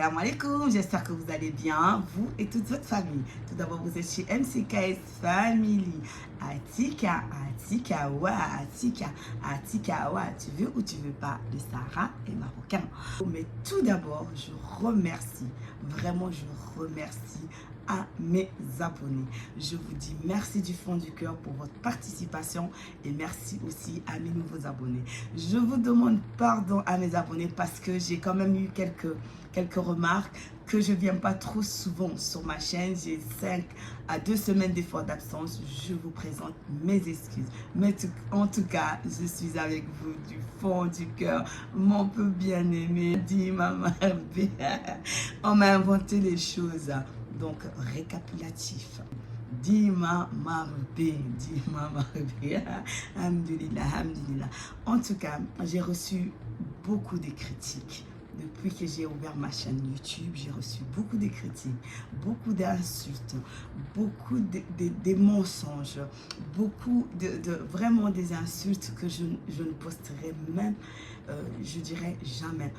Salam alaikum, j'espère que vous allez bien, vous et toute votre famille. Tout d'abord, vous êtes chez MCKS Family. Atikawa, tu veux ou tu veux pas, le Sahara est marocain. Mais tout d'abord, je remercie, vraiment je remercie à mes abonnés. Je vous dis merci du fond du cœur pour votre participation et merci aussi à mes nouveaux abonnés. Je vous demande pardon à mes abonnés parce que j'ai quand même eu quelques remarques que je ne viens pas trop souvent sur ma chaîne. J'ai 5 à 2 semaines d'effort d'absence. Je vous présente mes excuses. Mais en tout cas, je suis avec vous du fond du cœur. Mon peu bien-aimé, dit maman. On m'a inventé les choses. Donc, récapitulatif. Dima Marbe, Alhamdulillah, alhamdulillah. En tout cas, j'ai reçu beaucoup de critiques. Depuis que j'ai ouvert ma chaîne YouTube, j'ai reçu beaucoup de critiques, beaucoup d'insultes, beaucoup de mensonges, beaucoup vraiment des insultes que je ne posterai même, je dirais jamais,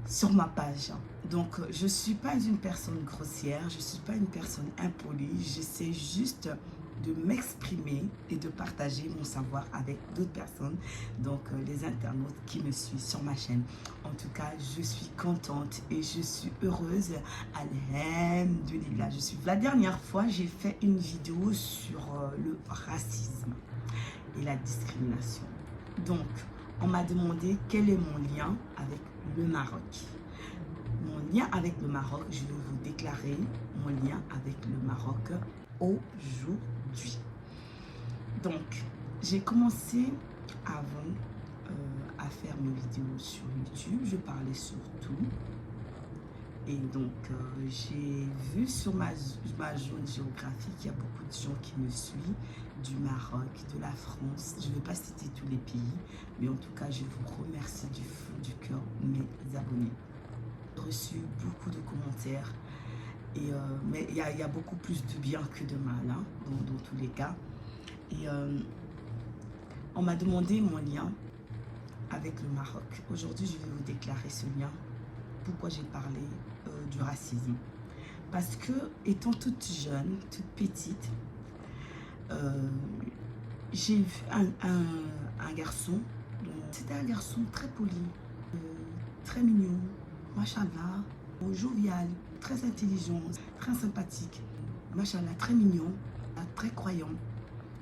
sur ma page. Donc, je ne suis pas une personne grossière, je ne suis pas une personne impolie, j'essaie juste de m'exprimer et de partager mon savoir avec d'autres personnes, donc les internautes qui me suivent sur ma chaîne. En tout cas, je suis contente et je suis heureuse. Alhamdulillah. La dernière fois, j'ai fait une vidéo sur le racisme et la discrimination. Donc, on m'a demandé quel est mon lien avec le Maroc. Mon lien avec le Maroc, je vais vous déclarer mon lien avec le Maroc aujourd'hui. Donc, j'ai commencé avant à faire mes vidéos sur YouTube. Je parlais sur tout. Et donc, j'ai vu sur ma zone géographique, il y a beaucoup de gens qui me suivent, du Maroc, de la France. Je ne vais pas citer tous les pays, mais en tout cas, je vous remercie du fond du cœur, mes abonnés. J'ai reçu beaucoup de commentaires, et, mais il y a beaucoup plus de bien que de mal, hein, dans tous les cas. Et on m'a demandé mon lien avec le Maroc. Aujourd'hui, je vais vous déclarer ce lien. Pourquoi j'ai parlé du racisme? Parce que, étant toute jeune, toute petite, j'ai vu un garçon. C'était un garçon très poli, très mignon, machallah, jovial, très intelligent, très sympathique, machallah, très mignon, très croyant.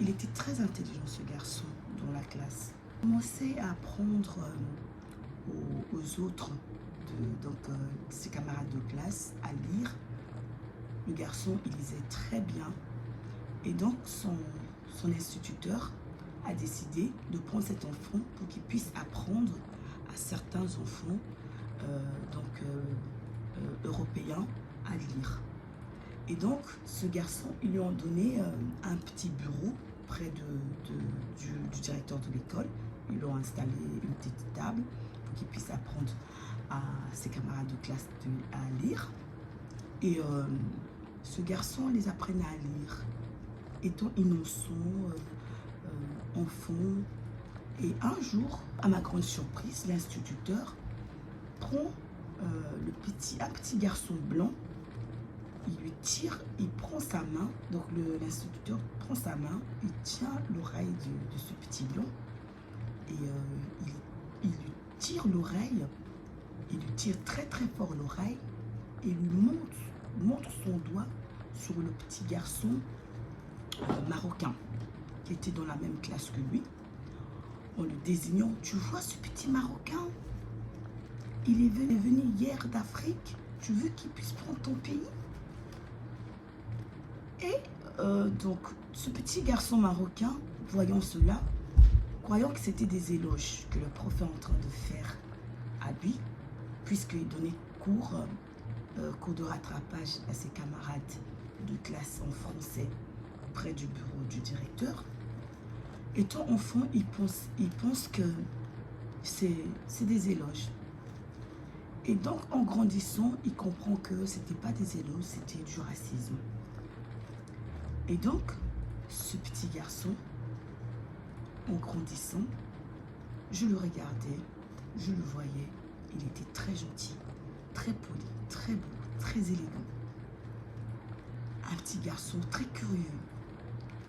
Il était très intelligent, ce garçon, dans la classe. Il commençait à apprendre aux autres, ses camarades de classe, à lire. Le garçon, il lisait très bien. Et donc, son instituteur a décidé de prendre cet enfant pour qu'il puisse apprendre à certains enfants européens à lire. Et donc, ce garçon, ils lui ont donné un petit bureau près du directeur de l'école. Ils lui ont installé une petite table pour qu'il puisse apprendre à ses camarades de classe à lire. Et ce garçon les apprenait à lire, étant innocent, enfant. Et un jour, à ma grande surprise, l'instituteur prend un petit garçon blanc, il prend sa main, donc l'instituteur prend sa main, il tient l'oreille de ce petit blanc et il lui tire l'oreille, il lui tire très très fort l'oreille et lui montre son doigt sur le petit garçon marocain qui était dans la même classe que lui, en le désignant. Tu vois ce petit Marocain, il est venu hier d'Afrique, tu veux qu'il puisse prendre ton pays? Et donc, ce petit garçon marocain, voyant cela, croyant que c'était des éloges que le prof est en train de faire à lui, puisqu'il donnait cours de rattrapage à ses camarades de classe en français près du bureau du directeur. Étant enfant, il pense que c'est des éloges. Et donc, en grandissant, il comprend que ce n'était pas des éloges, c'était du racisme. Et donc, ce petit garçon, en grandissant, je le regardais, je le voyais, il était très gentil, très poli, très beau, très élégant. Un petit garçon très curieux.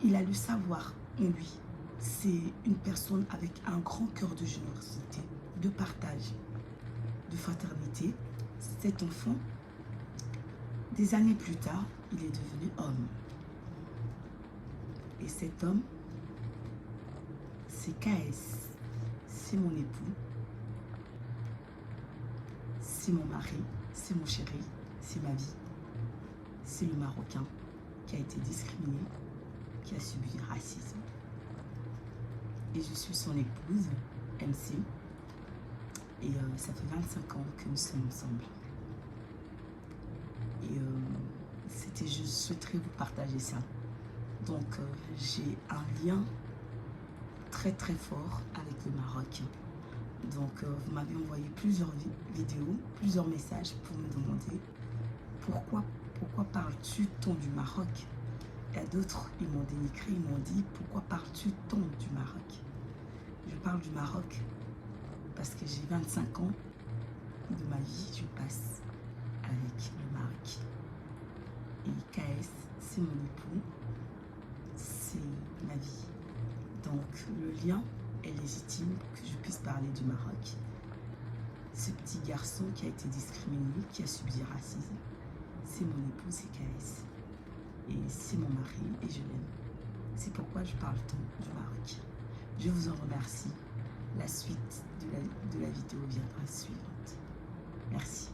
Il a le savoir en lui. C'est une personne avec un grand cœur de générosité, de partage, de fraternité. Cet enfant, des années plus tard, il est devenu homme. Et cet homme, c'est KS. C'est mon époux. C'est mon mari. C'est mon chéri. C'est ma vie. C'est le Marocain qui a été discriminé, qui a subi du racisme. Et je suis son épouse, MC. Et ça fait 25 ans que nous sommes ensemble. Et je souhaiterais vous partager ça. Donc j'ai un lien très très fort avec le Maroc. Donc vous m'avez envoyé plusieurs vidéos, plusieurs messages pour me demander pourquoi parles-tu tant du Maroc? Il y a d'autres, ils m'ont dénigré, ils m'ont dit pourquoi parles-tu tant du Maroc? Je parle du Maroc parce que j'ai 25 ans de ma vie, je passe avec le Maroc. Et KS, c'est mon époux, c'est ma vie. Donc le lien est légitime pour que je puisse parler du Maroc. Ce petit garçon qui a été discriminé, qui a subi du racisme, c'est mon époux, c'est KS. Et c'est mon mari et je l'aime. C'est pourquoi je parle tant du Maroc. Je vous en remercie. La suite de la vidéo viendra suivante. Merci.